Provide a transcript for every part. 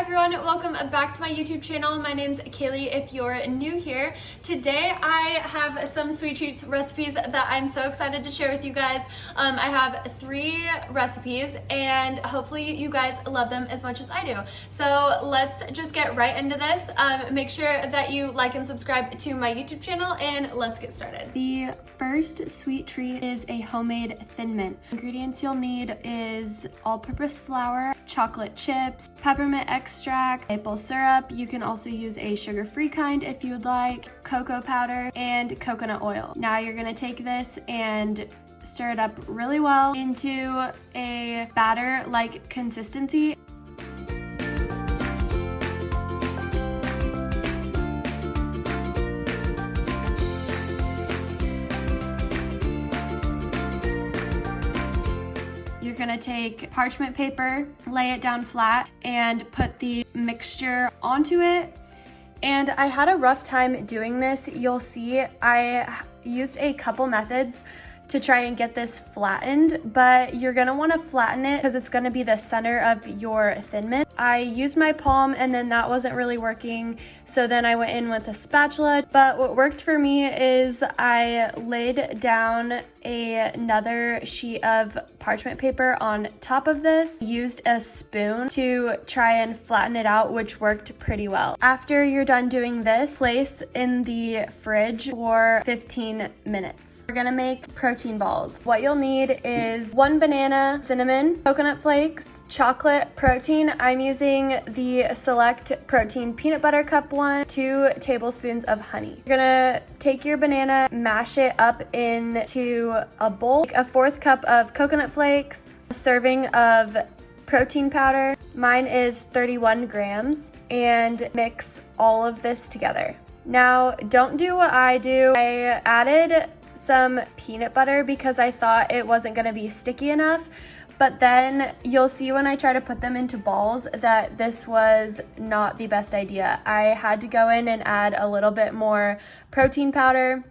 everyone, welcome back to my YouTube channel. My name's Kaylee if you're new here. Today I have some sweet treats recipes that I'm so excited to share with you guys. I have 3 recipes and hopefully you guys love them as much as I do. So let's just get right into this. Make sure that you like and subscribe to my YouTube channel and let's get started. The first sweet treat is a homemade Thin Mint. Ingredients you'll need is all-purpose flour, chocolate chips, peppermint extract, maple syrup. You can also use a sugar-free kind if you would like, cocoa powder, and coconut oil. Now you're gonna take this and stir it up really well into a batter-like consistency. You're gonna take parchment paper, lay it down flat, and put the mixture onto it. And I had a rough time doing this. You'll see I used a couple methods to try and get this flattened, but you're gonna wanna flatten it because it's gonna be the center of your Thin Mint. I used my palm and then that wasn't really working, so then I went in with a spatula. But what worked for me is I laid down another sheet of parchment paper on top of this, used a spoon to try and flatten it out, which worked pretty well. After you're done doing this, place in the fridge for 15 minutes. We're gonna make protein balls. What you'll need is 1 banana, cinnamon, coconut flakes, chocolate, protein. I'm using the Select Protein Peanut Butter Cup one, 2 tablespoons of honey. You're gonna take your banana, mash it up into a bowl, a 1/4 cup of coconut flakes, a serving of protein powder. Mine is 31 grams, and mix all of this together. Now, don't do what I do. I added some peanut butter because I thought it wasn't gonna be sticky enough, but then you'll see when I try to put them into balls that this was not the best idea. I had to go in and add a little bit more protein powder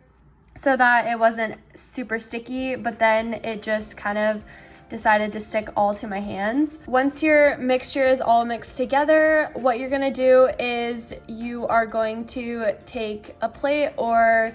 so that it wasn't super sticky, but then it just kind of decided to stick all to my hands. Once your mixture is all mixed together, what you're gonna do is you are going to take a plate or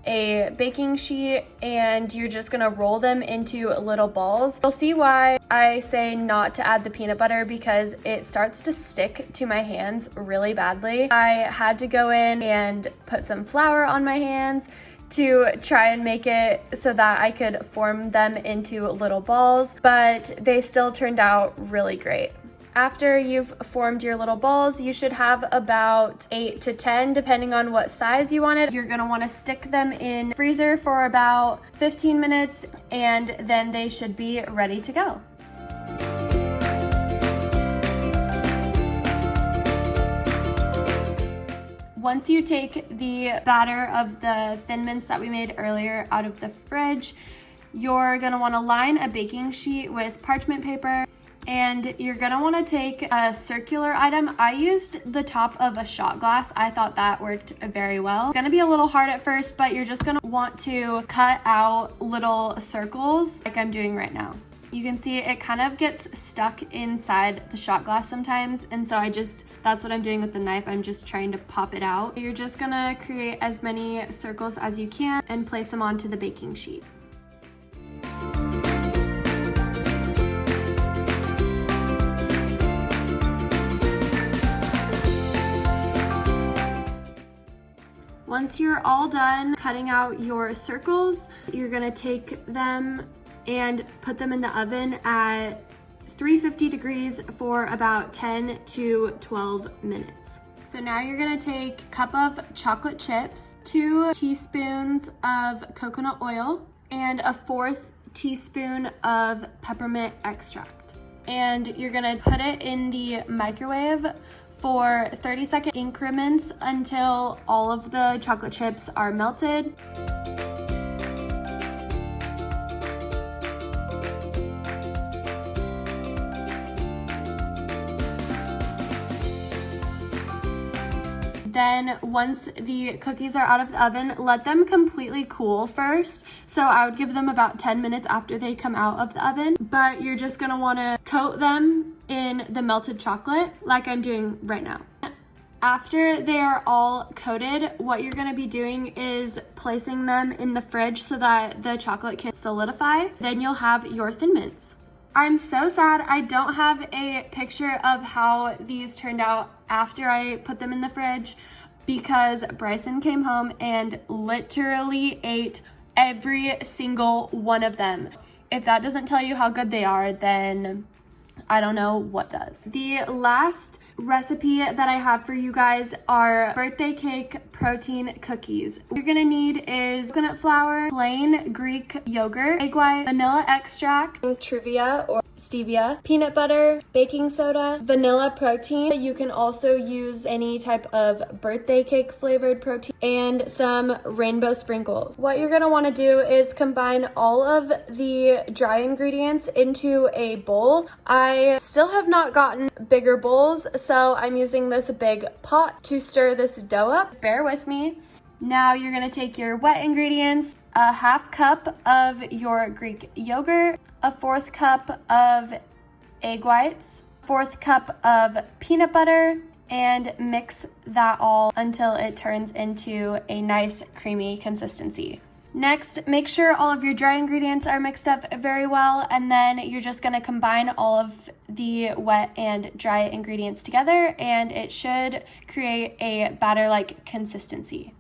a baking sheet and you're just gonna roll them into little balls. You'll see why I say not to add the peanut butter, because it starts to stick to my hands really badly. I had to go in and put some flour on my hands to try and make it so that I could form them into little balls, but they still turned out really great. After you've formed your little balls, you should have about 8 to 10, depending on what size you want it. You're gonna wanna stick them in the freezer for about 15 minutes, and then they should be ready to go. Once you take the batter of the Thin Mints that we made earlier out of the fridge, you're gonna wanna line a baking sheet with parchment paper, and you're gonna wanna take a circular item. I used the top of a shot glass. I thought that worked very well. It's gonna be a little hard at first, but you're just gonna want to cut out little circles like I'm doing right now. You can see it kind of gets stuck inside the shot glass sometimes, and so that's what I'm doing with the knife. I'm just trying to pop it out. You're just gonna create as many circles as you can and place them onto the baking sheet. Once you're all done cutting out your circles, you're gonna take them and put them in the oven at 350 degrees for about 10 to 12 minutes. So now you're gonna take a cup of chocolate chips, 2 teaspoons of coconut oil, and a 1/4 teaspoon of peppermint extract. And you're gonna put it in the microwave for 30-second increments until all of the chocolate chips are melted. Then once the cookies are out of the oven, let them completely cool first. So I would give them about 10 minutes after they come out of the oven, but you're just gonna wanna coat them in the melted chocolate like I'm doing right now. After they are all coated, what you're gonna be doing is placing them in the fridge so that the chocolate can solidify. Then you'll have your Thin Mints. I'm so sad I don't have a picture of how these turned out after I put them in the fridge, because Bryson came home and literally ate every single one of them. If that doesn't tell you how good they are, then I don't know what does. The last recipe that I have for you guys are birthday cake protein cookies. What you're gonna need is coconut flour, plain Greek yogurt, egg white, vanilla extract, Truvia or stevia, peanut butter, baking soda, vanilla protein. You can also use any type of birthday cake flavored protein, and some rainbow sprinkles. What you're gonna wanna do is combine all of the dry ingredients into a bowl. I still have not gotten bigger bowls, so I'm using this big pot to stir this dough up. Bear with me. Now you're gonna take your wet ingredients, a half cup of your Greek yogurt, a 1/4 cup of egg whites, 1/4 cup of peanut butter, and mix that all until it turns into a nice creamy consistency. Next, make sure all of your dry ingredients are mixed up very well, and then you're just gonna combine all of the wet and dry ingredients together, and it should create a batter-like consistency.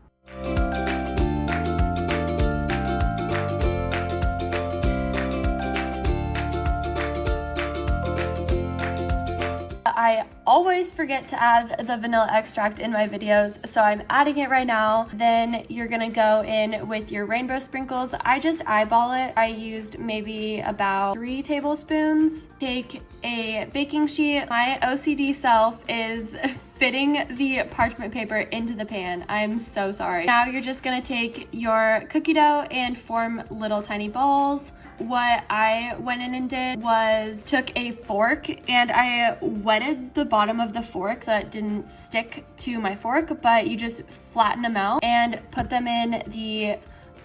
I always forget to add the vanilla extract in my videos, so I'm adding it right now. Then you're gonna go in with your rainbow sprinkles. I just eyeball it. I used maybe about 3 tablespoons. Take a baking sheet. My OCD self is fitting the parchment paper into the pan. I'm so sorry. Now you're just gonna take your cookie dough and form little tiny balls. What I went in and did was took a fork and I wetted the bottom of the fork so it didn't stick to my fork, but you just flatten them out and put them in the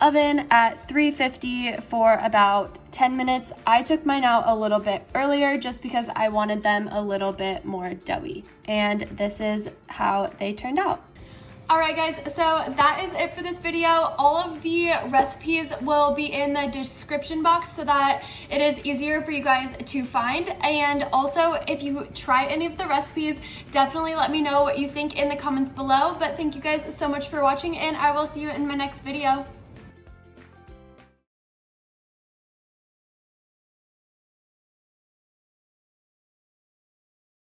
oven at 350 for about 10 minutes. I took mine out a little bit earlier just because I wanted them a little bit more doughy. And this is how they turned out. Alright guys, so that is it for this video. All of the recipes will be in the description box so that it is easier for you guys to find. And also, if you try any of the recipes, definitely let me know what you think in the comments below. But thank you guys so much for watching, and I will see you in my next video.